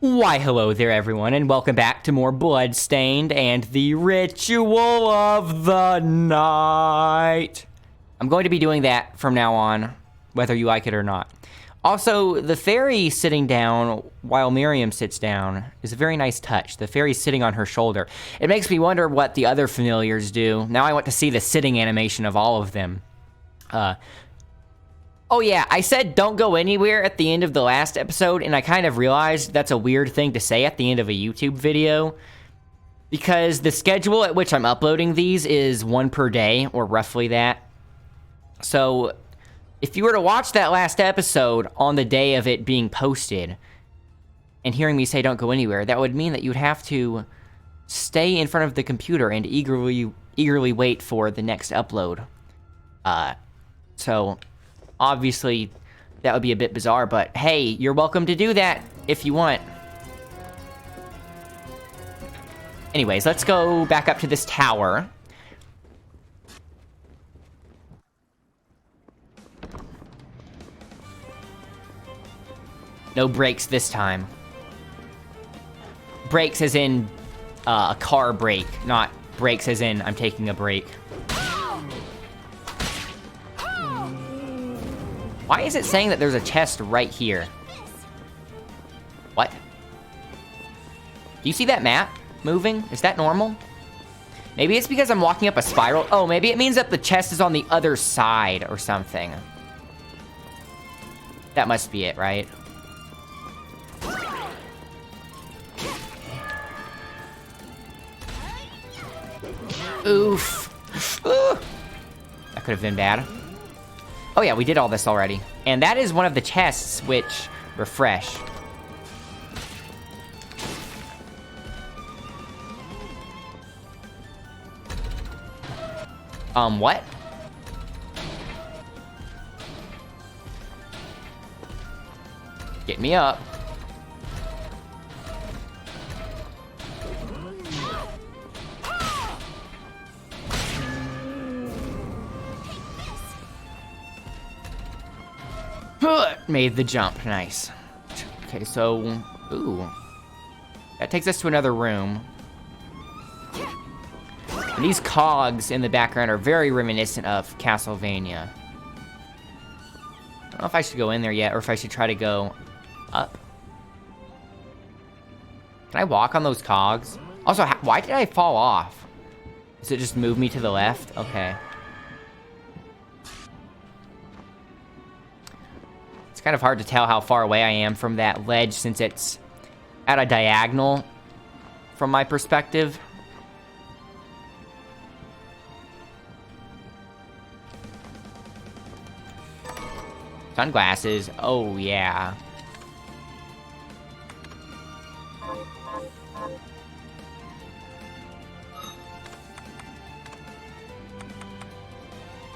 Why, hello there, everyone, and welcome back to more Bloodstained and the Ritual of the Night. I'm going to be doing that from now on, whether you like it or not. Also, the fairy sitting down while Miriam sits down is a very nice touch. The fairy's sitting on her shoulder. It makes me wonder what the other familiars do. Now I want to see the sitting animation of all of them. Oh yeah, I said don't go anywhere at the end of the last episode, and I kind of realized that's a weird thing to say at the end of a YouTube video, because the schedule at which I'm uploading these is one per day, or roughly that. So, if you were to watch that last episode on the day of it being posted, and hearing me say don't go anywhere, that would mean that you would have to stay in front of the computer and eagerly wait for the next upload. So... obviously, that would be a bit bizarre, but hey, you're welcome to do that if you want. Anyways, let's go back up to this tower. No brakes this time. Brakes as in a car brake, not brakes as in I'm taking a break. Why is it saying that there's a chest right here? What? Do you see that map moving? Is that normal? Maybe it's because I'm walking up a spiral. Oh, maybe it means that the chest is on the other side or something. That must be it, right? Oof. Ooh. That could have been bad. Oh yeah, we did all this already. And that is one of the chests which refresh. What? Get me up. Made the jump, nice. Okay, so, ooh. That takes us to another room. And these cogs in the background are very reminiscent of Castlevania. I don't know if I should go in there yet, or if I should try to go up. Can I walk on those cogs? Also, why did I fall off? Does it just move me to the left? Okay. It's kind of hard to tell how far away I am from that ledge since it's at a diagonal from my perspective. Sunglasses. Oh, yeah.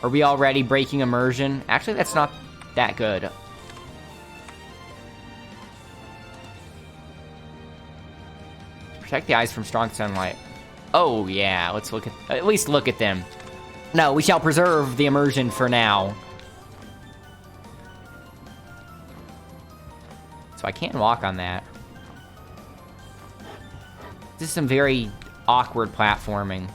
Are we already breaking immersion? Actually, that's not that good. Protect the eyes from strong sunlight. Oh, yeah. Let's look at least look at them. No, we shall preserve the immersion for now. So I can't walk on that. This is some very awkward platforming.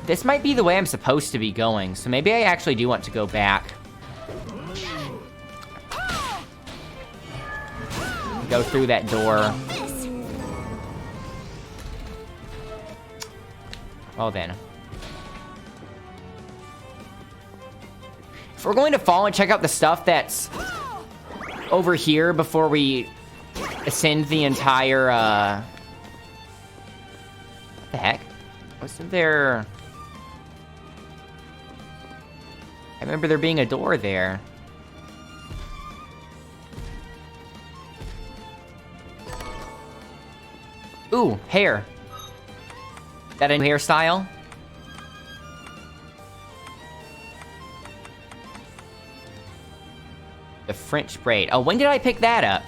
This might be the way I'm supposed to be going, so maybe I actually do want to go back. Go through that door. Well then. If we're going to fall and check out the stuff that's over here before we ascend the entire, what the heck? Wasn't there... I remember there being a door there. Ooh, hair. Is that a new hairstyle? The French braid. Oh, when did I pick that up?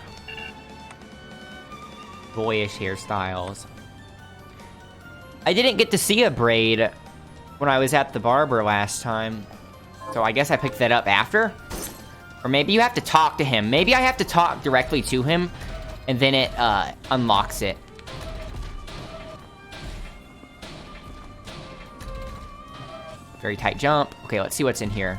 Boyish hairstyles. I didn't get to see a braid when I was at the barber last time. So I guess I picked that up after? Or maybe you have to talk to him. Maybe I have to talk directly to him, and then it unlocks it. Very tight jump. Okay, let's see what's in here.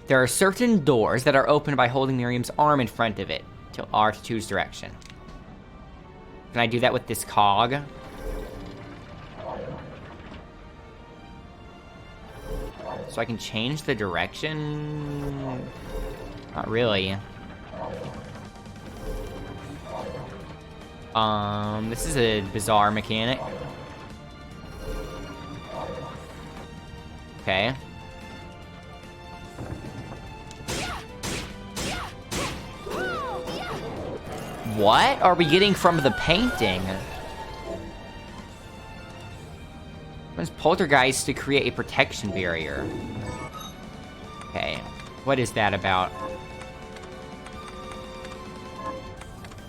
There are certain doors that are opened by holding Miriam's arm in front of it to R2's direction. Can I do that with this cog? So I can change the direction? Not really. This is a bizarre mechanic. Okay. What are we getting from the painting? What's poltergeist to create a protection barrier? Okay, what is that about?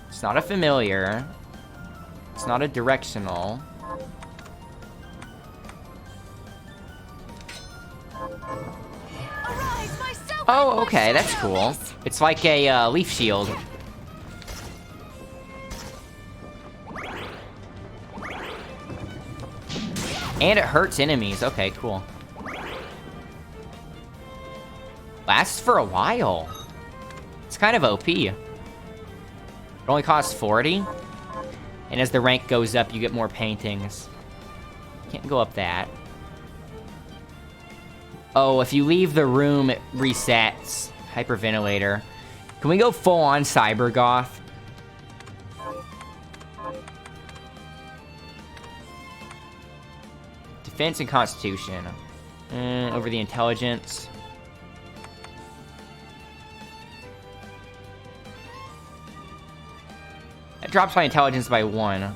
It's not a familiar. It's not a directional. Oh, okay, that's cool. It's like a leaf shield. And it hurts enemies. Okay, cool. Lasts for a while. It's kind of OP. It only costs 40. And as the rank goes up, you get more paintings. Can't go up that. Oh, if you leave the room, it resets. Hyperventilator. Can we go full on Cybergoth? Defense and Constitution. Over the intelligence. That drops my intelligence by 1.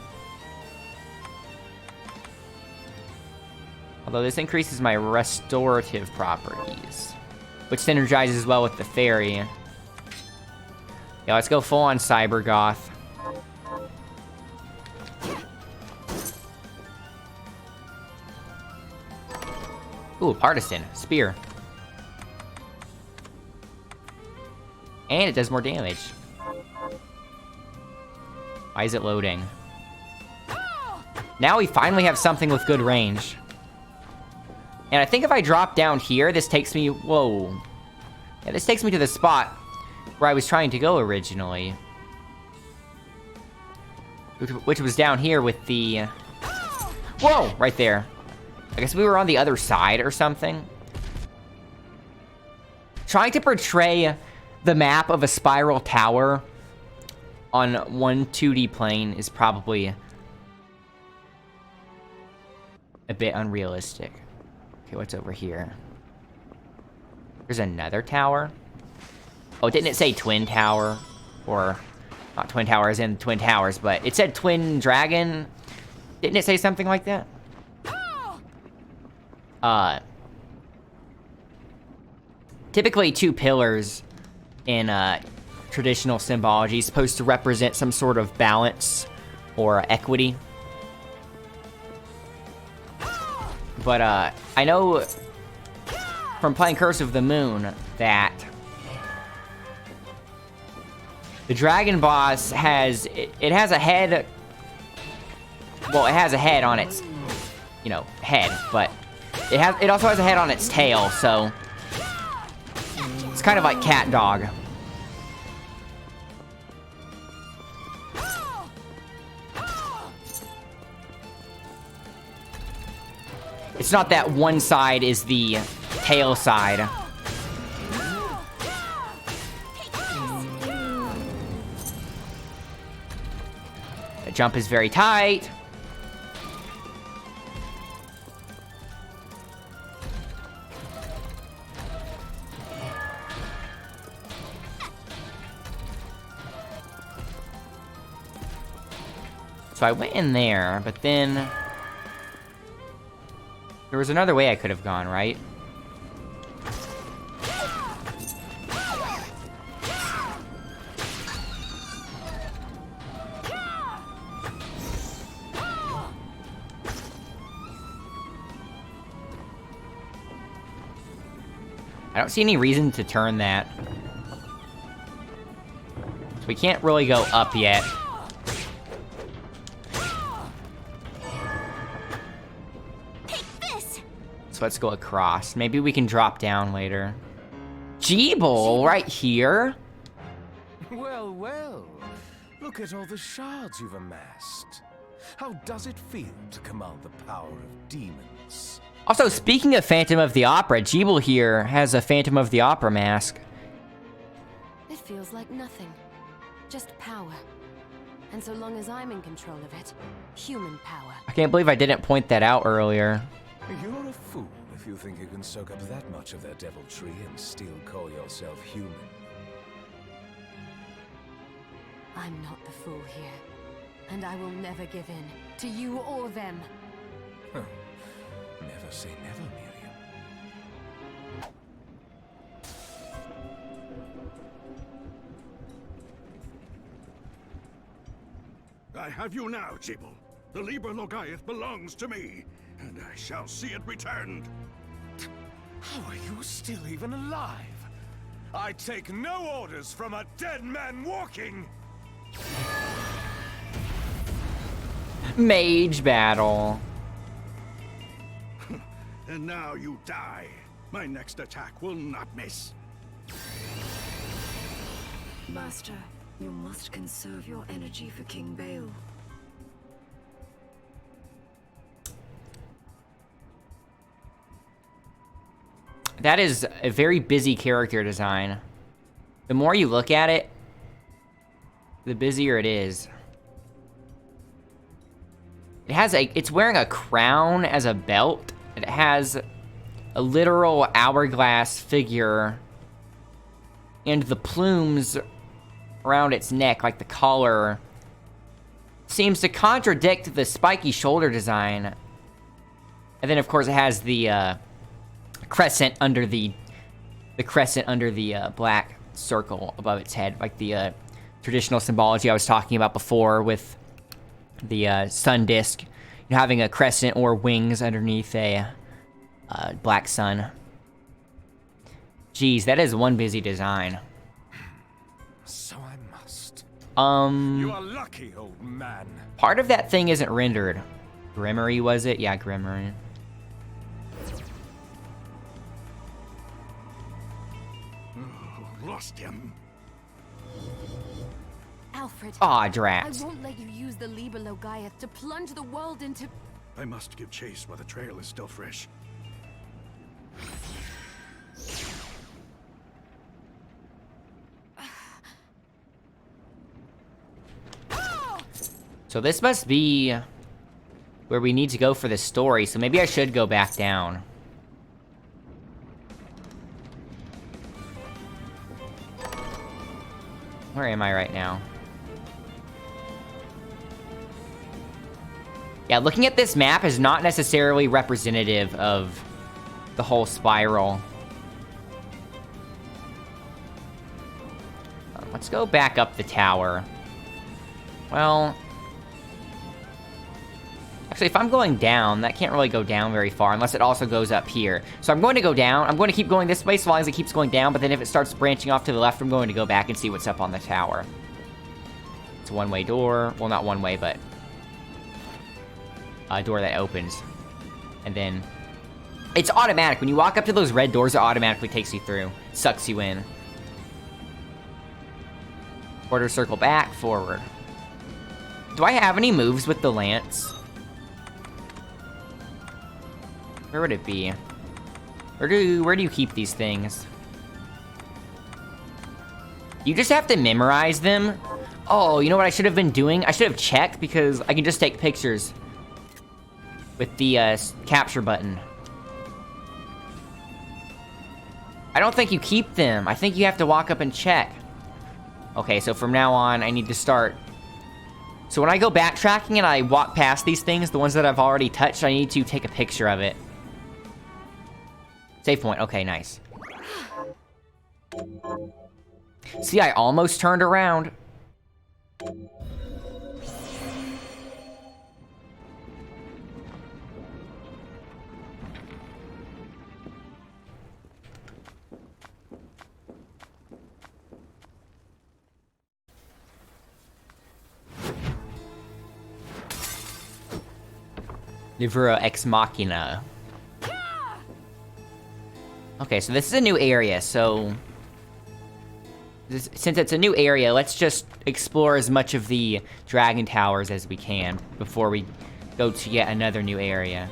Although this increases my restorative properties, which synergizes well with the fairy. Yeah, let's go full on Cybergoth. Ooh, partisan. Spear. And it does more damage. Why is it loading? Now we finally have something with good range. And I think if I drop down here, this takes me... Whoa. Yeah, this takes me to the spot where I was trying to go originally. Which was down here with the... Whoa! Right there. I guess we were on the other side or something. Trying to portray the map of a spiral tower on one 2D plane is probably a bit unrealistic. Okay, what's over here? There's another tower. Oh, didn't it say Twin Tower? Or, not Twin Tower as in Twin Towers, but it said Twin Dragon. Didn't it say something like that? Typically 2 pillars in traditional symbology is supposed to represent some sort of balance or equity. But I know from playing Curse of the Moon that the dragon boss has it has a head. Well, it has a head on its, you know, head, but it also has a head on its tail, so it's kind of like cat dog. It's not that one side is the tail side. The jump is very tight. So I went in there, but then... there was another way I could have gone, right? I don't see any reason to turn that. So we can't really go up yet. So let's go across. Maybe we can drop down later. Jeeble, right here? Well, well. Look at all the shards you've amassed. How does it feel to command the power of demons? Also, speaking of Phantom of the Opera, Jeeble here has a Phantom of the Opera mask. It feels like nothing. Just power. And so long as I'm in control of it, human power. I can't believe I didn't point that out earlier. You're a fool if you think you can soak up that much of their deviltry and still call yourself human. I'm not the fool here. And I will never give in, to you or them. Huh. Never say never, Miriam. I have you now, Jeeble. The Liber Logaeth belongs to me, and I shall see it returned. How are you still even alive? I take no orders from a dead man walking! Mage battle. And now you die. My next attack will not miss. Master, you must conserve your energy for King Bale. That is a very busy character design. The more you look at it, the busier it is. It's wearing a crown as a belt. It has a literal hourglass figure. And the plumes around its neck, like the collar, seems to contradict the spiky shoulder design. And then, of course, it has the crescent under the black circle above its head, like the traditional symbology I was talking about before with the sun disk, having a crescent or wings underneath a black sun. Jeez, that is one busy design. So I must. You are lucky, old man. Part of that thing isn't rendered. Gremory, was it? Yeah, Gremory. Lost him. Alfred. Aw, I drats. won't let you use the Liber Logaeth to plunge the world into... I must give chase while the trail is still fresh. So this must be where we need to go for the story, so maybe I should go back down. Where am I right now? Yeah, looking at this map is not necessarily representative of the whole spiral. Let's go back up the tower. Well... actually, if I'm going down, that can't really go down very far unless it also goes up here. So I'm going to go down. I'm going to keep going this way so long as it keeps going down, but then if it starts branching off to the left, I'm going to go back and see what's up on the tower. It's a one-way door. Well, not one way, but a door that opens. And then it's automatic. When you walk up to those red doors, it automatically takes you through. Sucks you in. Quarter circle back, forward. Do I have any moves with the lance? Where would it be? Where do you keep these things? You just have to memorize them? Oh, you know what I should have been doing? I should have checked, because I can just take pictures with the capture button. I don't think you keep them. I think you have to walk up and check. Okay, so from now on, I need to start So when I go backtracking and I walk past these things, the ones that I've already touched, I need to take a picture of it. Save point. Okay, nice. See, I almost turned around. Livra Ex Machina. Okay, so this is a new area, so... since it's a new area, let's just explore as much of the dragon towers as we can before we go to yet another new area.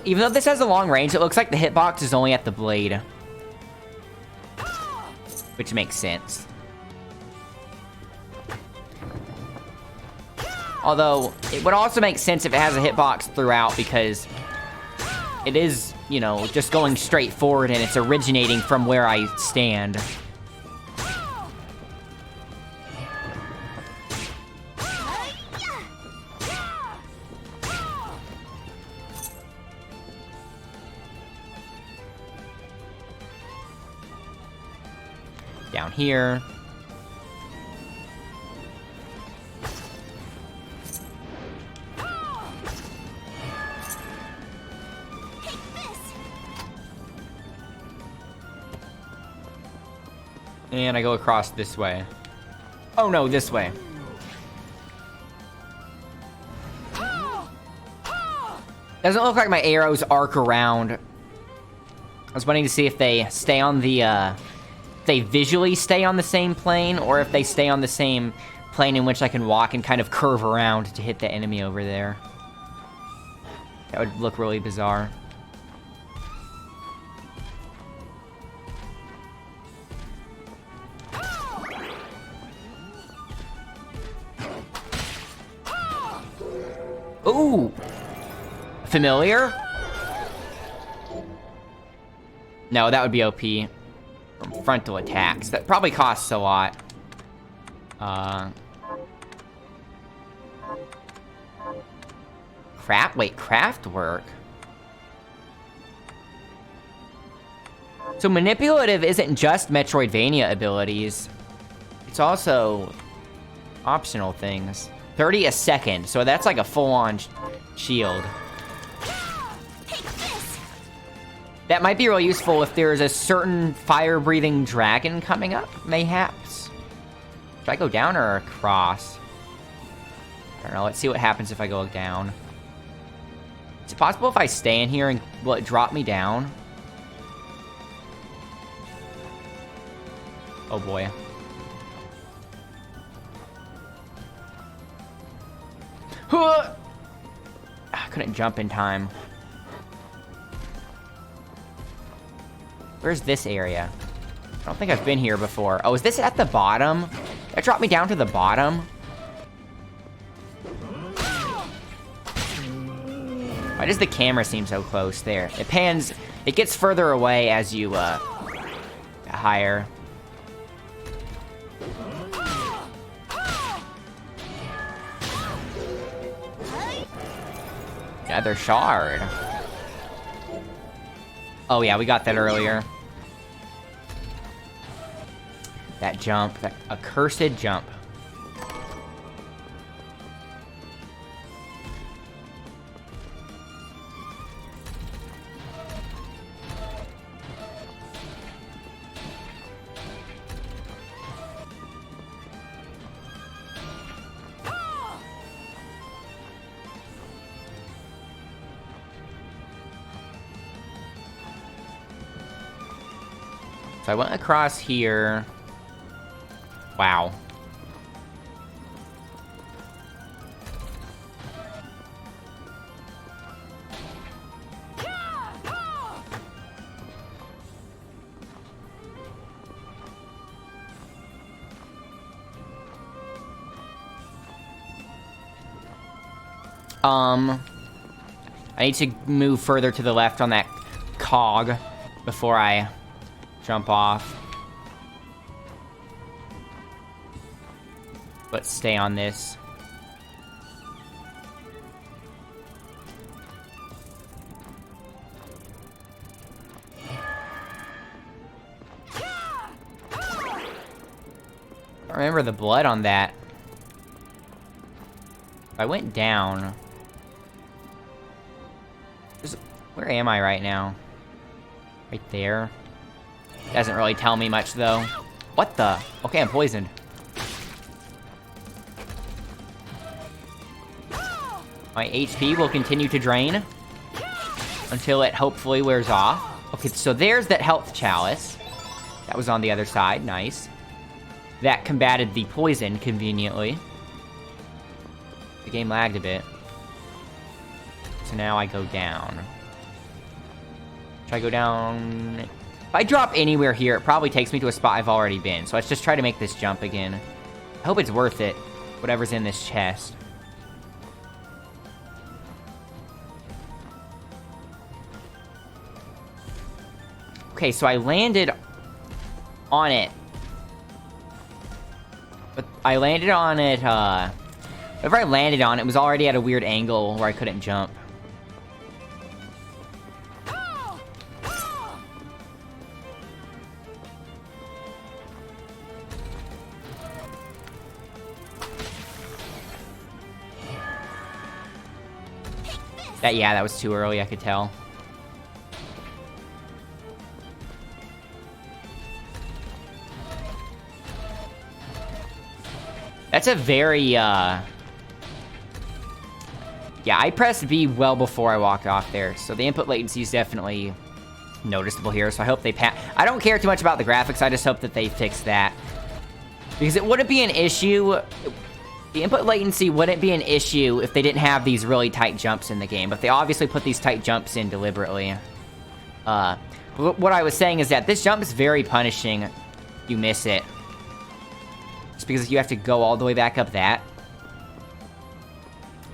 Even though this has a long range, it looks like the hitbox is only at the blade. Which makes sense. Although, it would also make sense if it has a hitbox throughout, because it is, you know, just going straight forward and it's originating from where I stand. Down here. And I go across this way. Oh no, this way. Doesn't look like my arrows arc around. I was wanting to see if they stay on the, if they visually stay on the same plane, or if they stay on the same plane in which I can walk and kind of curve around to hit the enemy over there. That would look really bizarre. Ooh! Familiar? No, that would be OP. From frontal attacks. That probably costs a lot. Craft work? So manipulative isn't just Metroidvania abilities. It's also optional things. 30 a second, so that's like a full-on shield. That might be really useful if there's a certain fire-breathing dragon coming up, mayhaps. Should I go down or across? I don't know, let's see what happens if I go down. Is it possible if I stay in here and will it drop me down? Oh boy. I couldn't jump in time. Where's this area? I don't think I've been here before. Oh, is this at the bottom? That dropped me down to the bottom? Why does the camera seem so close there? It pans, it gets further away as you, get higher. Another shard. Oh yeah, we got that earlier. That jump, that accursed jump. So I went across here. Wow. I need to move further to the left on that cog before I jump off. Let's stay on this. I remember the blood on that. If I went down... Where am I right now? Right there. Doesn't really tell me much, though. What the? Okay, I'm poisoned. My HP will continue to drain until it hopefully wears off. Okay, so there's that health chalice. That was on the other side, nice. That combated the poison, conveniently. The game lagged a bit. So now I go down. Should I go down? If I drop anywhere here, it probably takes me to a spot I've already been. So let's just try to make this jump again. I hope it's worth it, whatever's in this chest. Okay, so I landed on it. But I landed on it, whenever I landed on it was already at a weird angle where I couldn't jump. Yeah, that was too early, I could tell. That's a very, yeah, I pressed B well before I walked off there, so the input latency is definitely noticeable here, so I hope they I don't care too much about the graphics, I just hope that they fix that. Because it wouldn't be an issue... The input latency wouldn't be an issue if they didn't have these really tight jumps in the game, but they obviously put these tight jumps in deliberately. What I was saying is that this jump is very punishing. You miss it. Just because you have to go all the way back up that.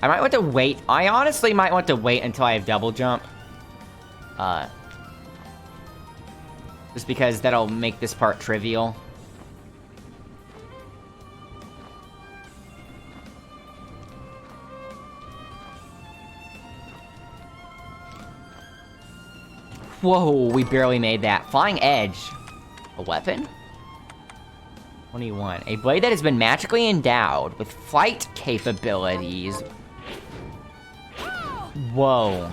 I might want to wait. I honestly might want to wait until I have double jump. Just because that'll make this part trivial. Whoa, we barely made that. Flying Edge. A weapon? 21. A blade that has been magically endowed with flight capabilities. Whoa.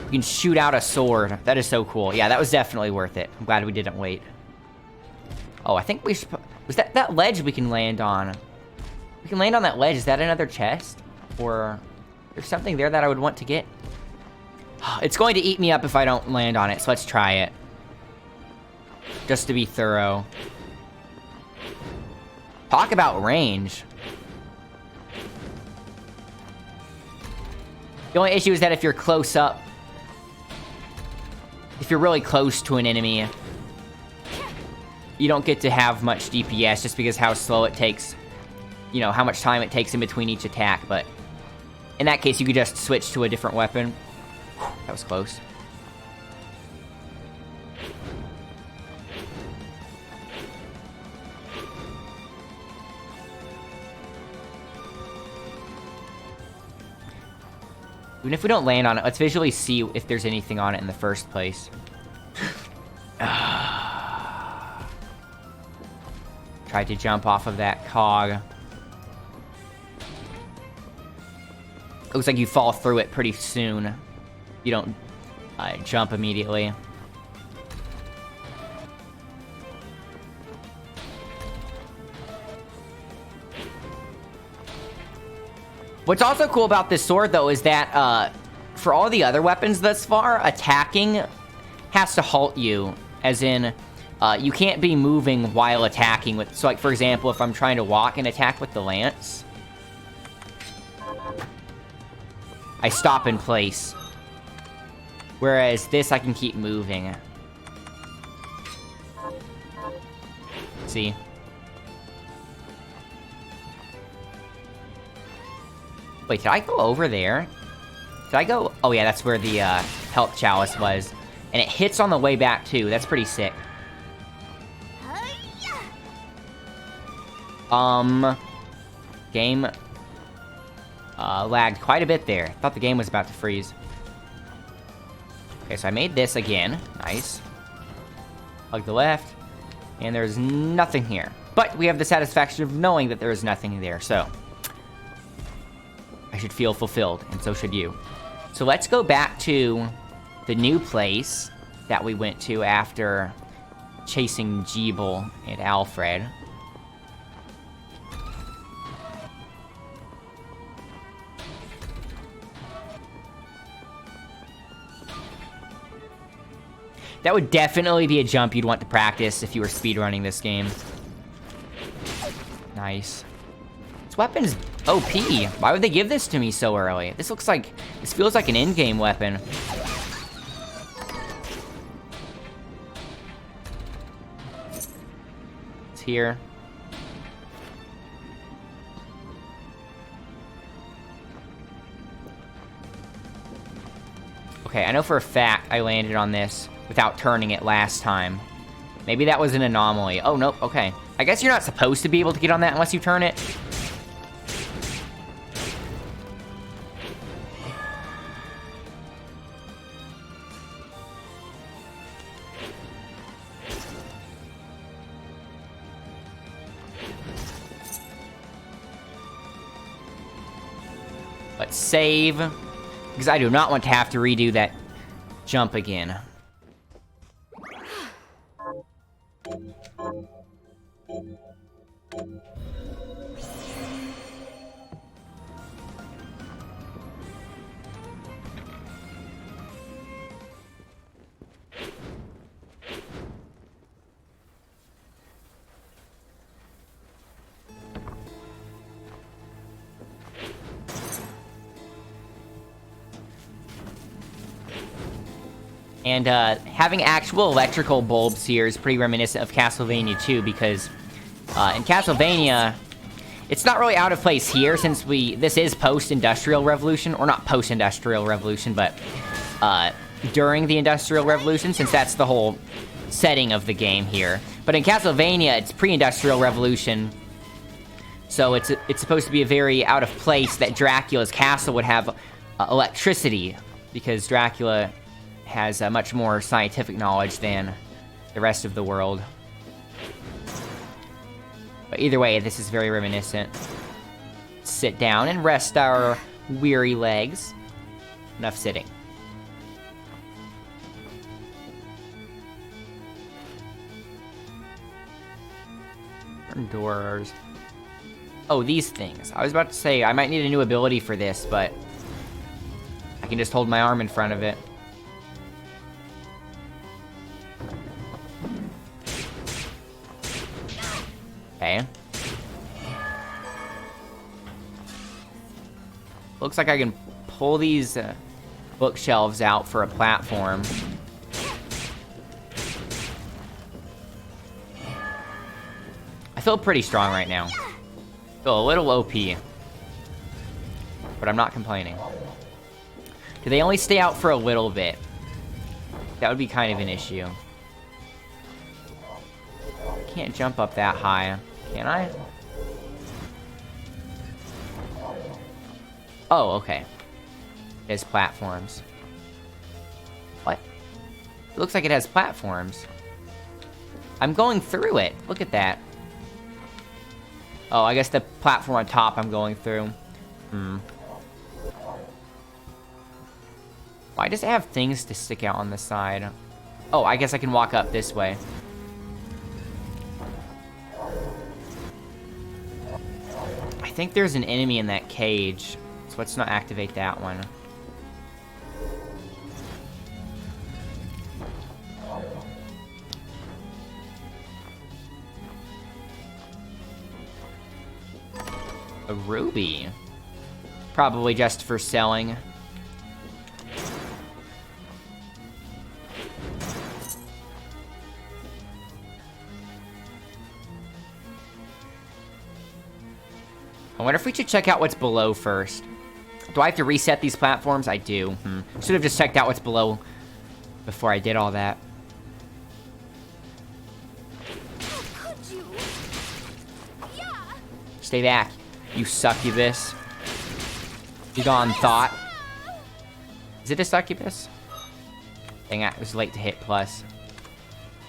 You can shoot out a sword. That is so cool. Yeah, that was definitely worth it. I'm glad we didn't wait. Oh, I think we should... Was that ledge we can land on? We can land on that ledge. Is that another chest? Or... There's something there that I would want to get? It's going to eat me up if I don't land on it, so let's try it. Just to be thorough. Talk about range. The only issue is that if you're close up... If you're really close to an enemy... You don't get to have much DPS just because how slow it takes... You know, how much time it takes in between each attack, but... In that case, you could just switch to a different weapon. That was close. Even if we don't land on it, let's visually see if there's anything on it in the first place. Tried to jump off of that cog. Looks like you fall through it pretty soon. You don't jump immediately. What's also cool about this sword, though, is that for all the other weapons thus far, attacking has to halt you. As in, you can't be moving while attacking with... So, like, for example, if I'm trying to walk and attack with the lance... I stop in place. Whereas this, I can keep moving. See? Wait, did I go over there? Did I go... Oh, yeah, that's where the health chalice was. And it hits on the way back, too. That's pretty sick. Game lagged quite a bit there. Thought the game was about to freeze. Okay, so I made this again. Nice. Hug the left. And there's nothing here. But we have the satisfaction of knowing that there is nothing there, so I should feel fulfilled, and so should you. So let's go back to the new place that we went to after chasing Jeeble and Alfred. That would definitely be a jump you'd want to practice if you were speedrunning this game. Nice. This weapon's OP. Why would they give this to me so early? This feels like an in-game weapon. It's here. Okay, I know for a fact I landed on this without turning it last time. Maybe that was an anomaly. Oh, nope, okay. I guess you're not supposed to be able to get on that unless you turn it. Let's save, because I do not want to have to redo that jump again. And having actual electrical bulbs here is pretty reminiscent of Castlevania 2, because in Castlevania, it's not really out of place here since this is post-Industrial Revolution, or not post-Industrial Revolution, but during the Industrial Revolution, since that's the whole setting of the game here. But in Castlevania, it's pre-Industrial Revolution, so it's supposed to be a very out of place that Dracula's castle would have electricity, because Dracula has much more scientific knowledge than the rest of the world. But either way, this is very reminiscent. Sit down and rest our weary legs. Enough sitting. Doors. Oh, these things. I was about to say, I might need a new ability for this, but I can just hold my arm in front of it. Okay. Looks like I can pull these bookshelves out for a platform. I feel pretty strong right now. Feel a little OP. But I'm not complaining. Do they only stay out for a little bit? That would be kind of an issue. Can't jump up that high, can I? Oh, okay. It has platforms. What? It looks like it has platforms. I'm going through it. Look at that. Oh, I guess the platform on top I'm going through. Why does it have things to stick out on the side? Oh, I guess I can walk up this way. I think there's an enemy in that cage, so let's not activate that one. A ruby. Probably just for selling. I wonder if we should check out what's below first. Do I have to reset these platforms? I do. Should have just checked out what's below before I did all that. Could you? Yeah. Stay back, you succubus. Be gone, thought. Is it a succubus? Dang it, it was late to hit plus.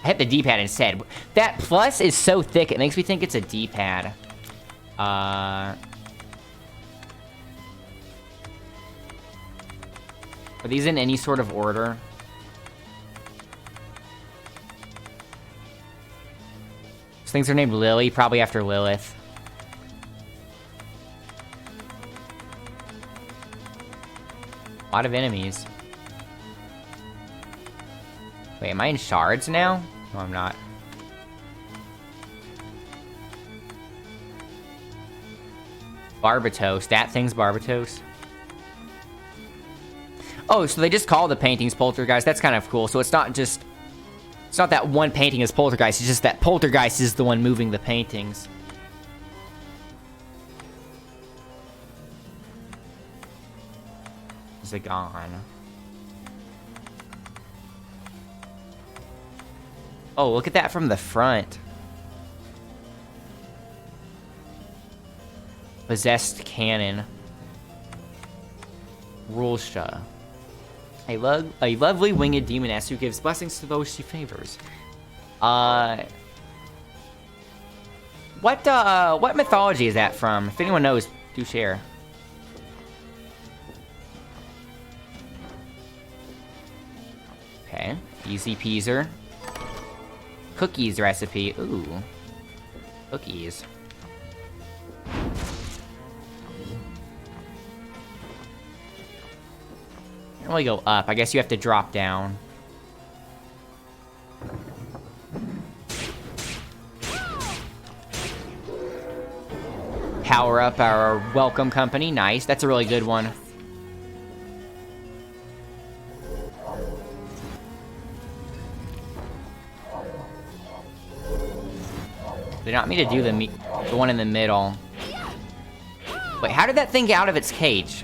I hit the D-pad instead. That plus is so thick, it makes me think it's a D-pad. Are these in any sort of order? These things are named Lily, probably after Lilith. A lot of enemies. Wait, am I in shards now? No, I'm not. Barbatos. That thing's Barbatos. Oh, so they just call the paintings Poltergeist. That's kind of cool. So it's not just... It's not that one painting is Poltergeist. It's just that Poltergeist is the one moving the paintings. Is it gone? Oh, look at that from the front. Possessed cannon. Rul'sha. A lovely winged demoness who gives blessings to those she favors. What mythology is that from? If anyone knows, do share. Okay, easy peaser. Cookies recipe. Ooh. Cookies. Can't really go up. I guess you have to drop down. Power up our welcome company. Nice. That's a really good one. They want me to do the one in the middle. Wait, how did that thing get out of its cage?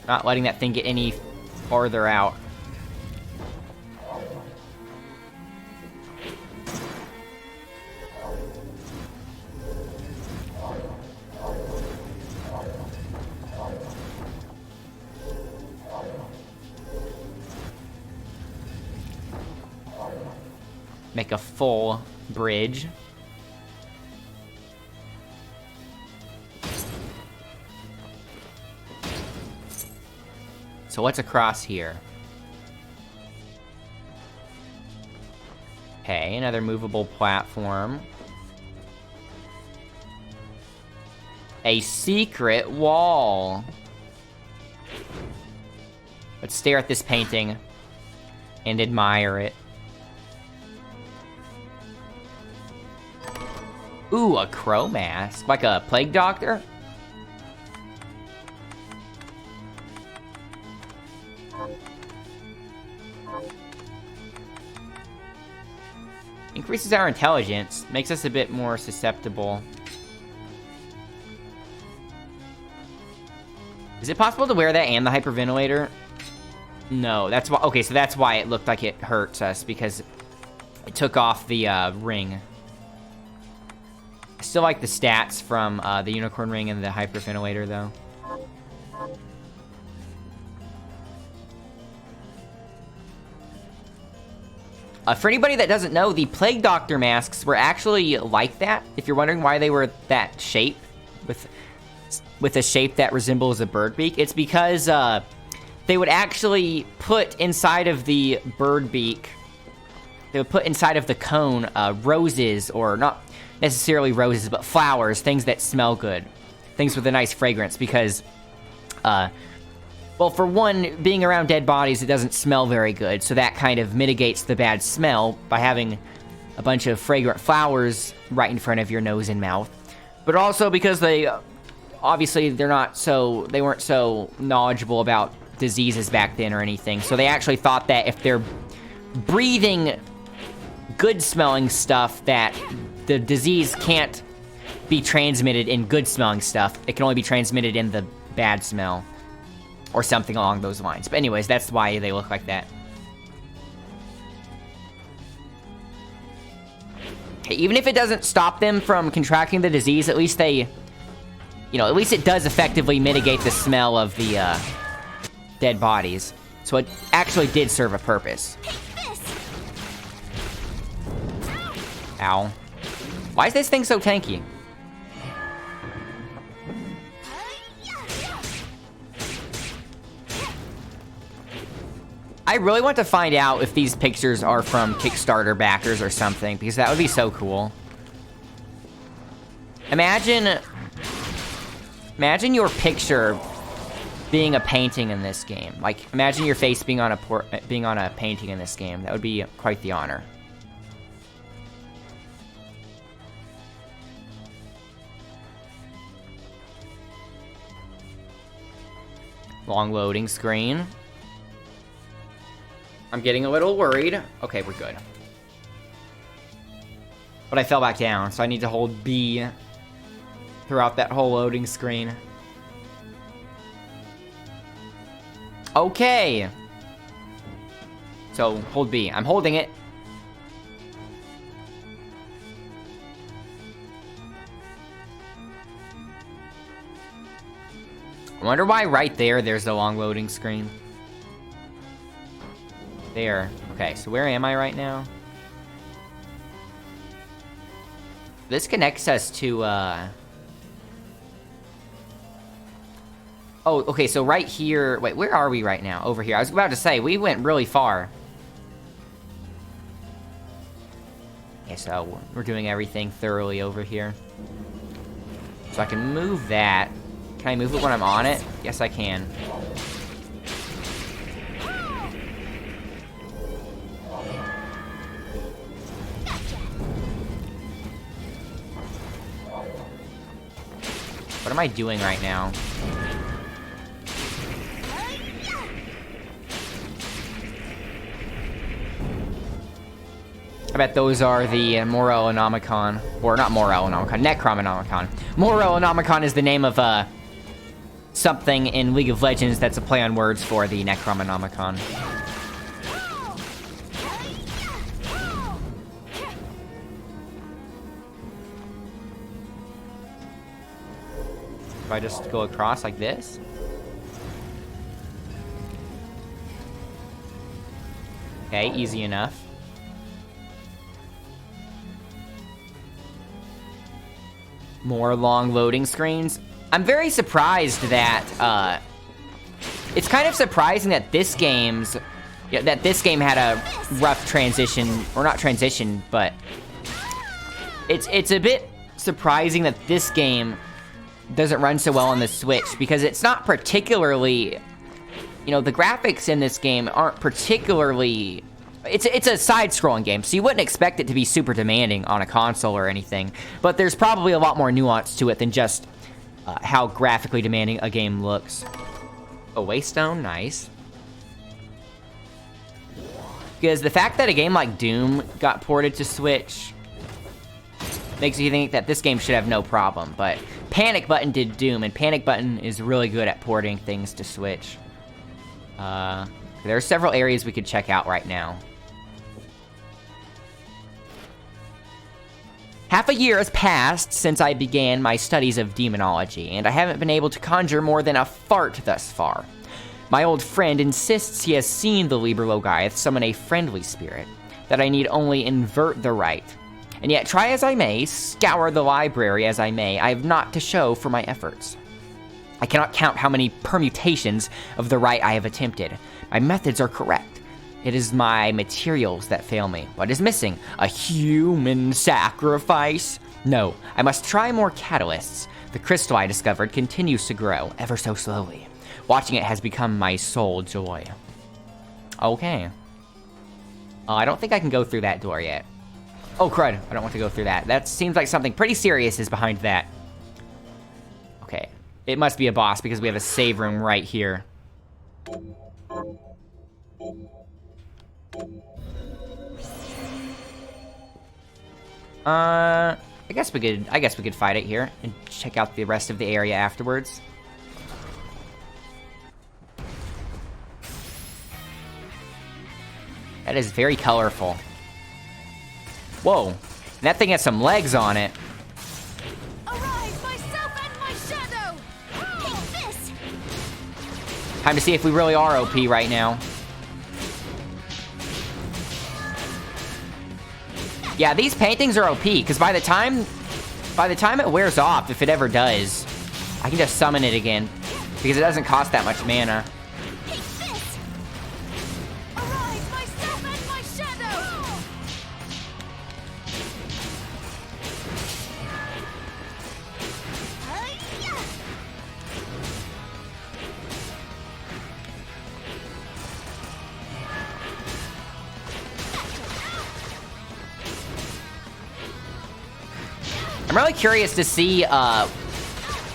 Not letting that thing get any farther out. Make a full bridge. So what's across here? Okay, another movable platform. A secret wall. Let's stare at this painting and admire it. Ooh, a crow mask. Like a plague doctor? Increases our intelligence, makes us a bit more susceptible. Is it possible to wear that and the hyperventilator? No, that's why. Okay, so that's why it looked like it hurts us, because it took off the ring. I still like the stats from the unicorn ring and the hyperventilator, though. For anybody that doesn't know, the Plague Doctor masks were actually like that. If you're wondering why they were that shape, with a shape that resembles a bird beak, it's because they would actually put inside of the bird beak, they would put inside of the cone roses, or not necessarily roses, but flowers, things that smell good, things with a nice fragrance, because well, for one, being around dead bodies, it doesn't smell very good, so that kind of mitigates the bad smell by having a bunch of fragrant flowers right in front of your nose and mouth. But also because they, obviously, they weren't so knowledgeable about diseases back then or anything, so they actually thought that if they're breathing good-smelling stuff, that the disease can't be transmitted in good-smelling stuff. It can only be transmitted in the bad smell. or something along those lines. But anyways, that's why they look like that. Okay, even if it doesn't stop them from contracting the disease, at least they, you know, at least it does effectively mitigate the smell of the dead bodies. So it actually did serve a purpose. Ow. Why is this thing so tanky? I really want to find out if these pictures are from Kickstarter backers or something, because that would be so cool. Imagine your picture being a painting in this game. Like, imagine your face being on a painting in this game. That would be quite the honor. Long loading screen. I'm getting a little worried. Okay, we're good. But I fell back down, so I need to hold B throughout that whole loading screen. Okay. So, hold B. I'm holding it. I wonder why right there's the long loading screen. There. Okay, so where am I right now? This connects us to, Oh, okay, so right here... Wait, where are we right now? Over here. I was about to say, we went really far. Okay, so we're doing everything thoroughly over here. So I can move that. Can I move it when I'm on it? Yes, I can. What am I doing right now? I bet those are the Morellonomicon. Or not Morellonomicon, Necromonomicon. Morellonomicon is the name of something in League of Legends that's a play on words for the Necromonomicon. If I just go across like this? Okay, easy enough. More long loading screens. I'm very surprised that, it's kind of surprising that this game had a rough transition, or not transition, but it's a bit surprising that this game doesn't run so well on the Switch, because it's not particularly, you know, the graphics in this game aren't particularly, it's a side-scrolling game, so you wouldn't expect it to be super demanding on a console or anything, but there's probably a lot more nuance to it than just how graphically demanding a game looks. A Waystone, nice. Because the fact that a game like Doom got ported to Switch makes you think that this game should have no problem, but Panic Button did Doom, and Panic Button is really good at porting things to Switch. There are several areas we could check out right now. Half a year has passed since I began my studies of demonology, and I haven't been able to conjure more than a fart thus far. My old friend insists he has seen the Liber Logaeth summon a friendly spirit, that I need only invert the rite. And yet, try as I may, scour the library as I may, I have naught to show for my efforts. I cannot count how many permutations of the rite I have attempted. My methods are correct. It is my materials that fail me. What is missing? A human sacrifice? No, I must try more catalysts. The crystal I discovered continues to grow, ever so slowly. Watching it has become my sole joy. Okay. I don't think I can go through that door yet. Oh, crud. I don't want to go through that. That seems like something pretty serious is behind that. Okay. It must be a boss because we have a save room right here. I guess we could fight it here and check out the rest of the area afterwards. That is very colorful. Whoa. And that thing has some legs on it. Arise, myself and my shadow! Take this! Time to see if we really are OP right now. Yeah, these paintings are OP, because by the time it wears off, if it ever does, I can just summon it again, because it doesn't cost that much mana. Take this! Arise, myself and my shadow! I'm really curious to see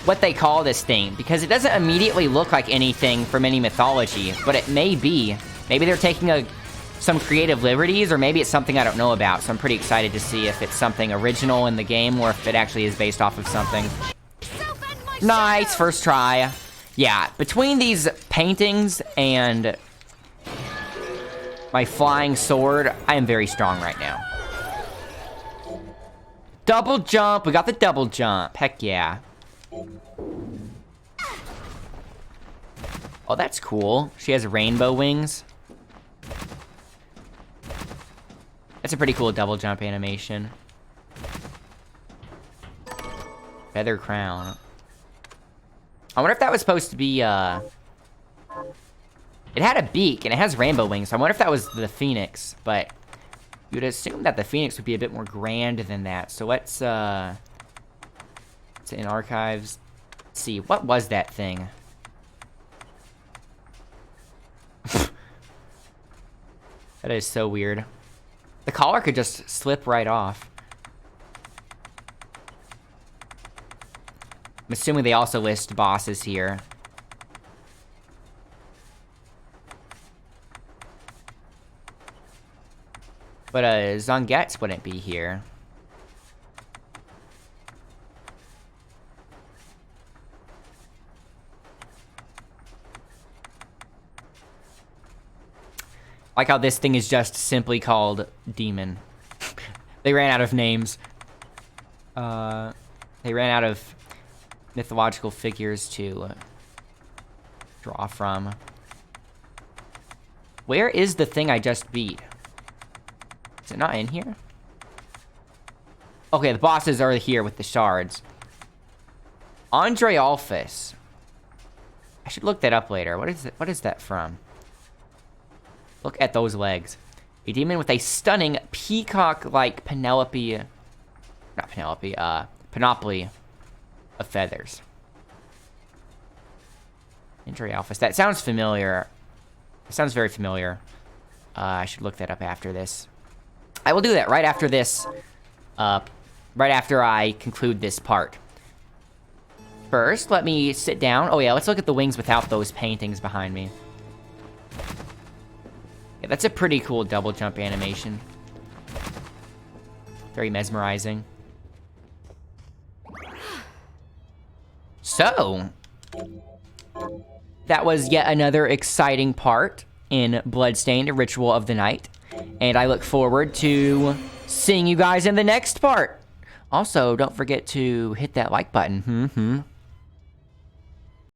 what they call this thing, because it doesn't immediately look like anything from any mythology, but it may be. Maybe they're taking some creative liberties, or maybe it's something I don't know about, so I'm pretty excited to see if it's something original in the game, or if it actually is based off of something. Nice, first try. Yeah, between these paintings and my flying sword, I am very strong right now. Double jump, we got the double jump, heck yeah. Oh, that's cool. She has rainbow wings. That's a pretty cool double jump animation. Feather crown. I wonder if that was supposed to be, it had a beak, and it has rainbow wings, so I wonder if that was the phoenix, but you would assume that the phoenix would be a bit more grand than that. So let's, it's in archives. Let's see, what was that thing? That is so weird. The collar could just slip right off. I'm assuming they also list bosses here. But Zonget's wouldn't be here. Like how this thing is just simply called Demon. They ran out of names. They ran out of mythological figures to draw from. Where is the thing I just beat? Is it not in here? Okay, the bosses are here with the shards. Andrealphus. I should look that up later. What is it? What is that from? Look at those legs. A demon with a stunning peacock-like panoply of feathers. Andrealphus. That sounds familiar. It sounds very familiar. I should look that up after this. I will do that right after this. Right after I conclude this part. First, let me sit down. Oh yeah, let's look at the wings without those paintings behind me. Yeah, that's a pretty cool double jump animation. Very mesmerizing. So, that was yet another exciting part in Bloodstained, A Ritual of the Night. And I look forward to seeing you guys in the next part. Also, don't forget to hit that like button.